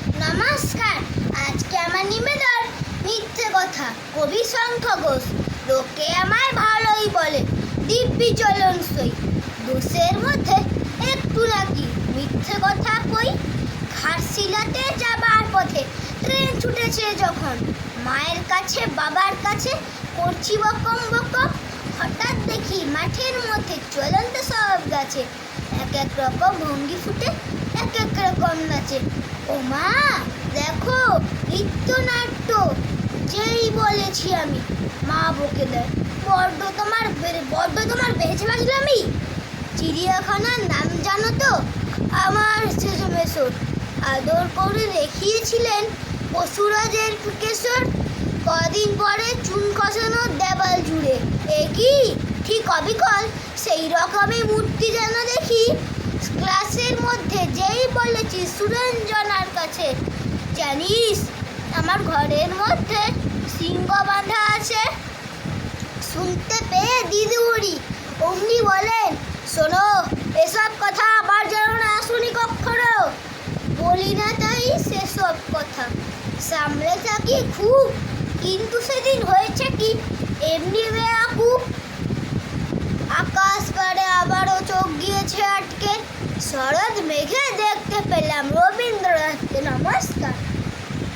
নমস্কার। আজকে আমার নিবেদন মিথ্যে কথা। কবি শঙ্খ ঘোষ। লোকে আমায় ভালোই বলে, দিব্যি চলনসই। দোষের মধ্যে একটু নাকি মিথ্যে কথা কই। ঘাটশিলাতে যাবার পথে ট্রেন ছুটেছে যখন, মায়ের কাছে বাবার কাছে করছি বকম বকম। হঠাৎ দেখি মাঠের মধ্যে চলন্ত সব গাছে এক এক রকম ভঙ্গি ফুটে এক এক রকম নাচে। ও মা, দেখো নৃত্যনাট্য। যেই বলেছি আমি, মা বকে দেয়, বড্ড তোমার বেঁচে বাজলামি। চিড়িয়াখানার নাম জানো তো? আমার শেষে মেশর আদর করে দেখিয়েছিলেন পশুরাজের কেশর। কদিন পরে চুন কষানো দেওয়াল জুড়ে একই ঠিক অবিকল সেই রকমই মূর্তি যেন দেখি। ক্লাসের মধ্যে যেই বলেছি সুরঞ্জনার কাছে, জানিস আমার ঘরের মধ্যে সিংহ বাঁধা আছে। শুনতে পেয়ে দিদি উড়ি অমনি বলেন, শোনো, এসব কথা আবার যেন না শুনি কখনো। বলি না তাই সেসব কথা, সামলে থাকি খুব, কিন্তু সেদিন হয়েছে কি এমনি বেয়াকুব। আকাশ পাড়ে আবারও চোখ গিয়েছে আটকে, শরৎ মেঘে দেখতে পেলাম রবীন্দ্রনাথকে। নমস্কার।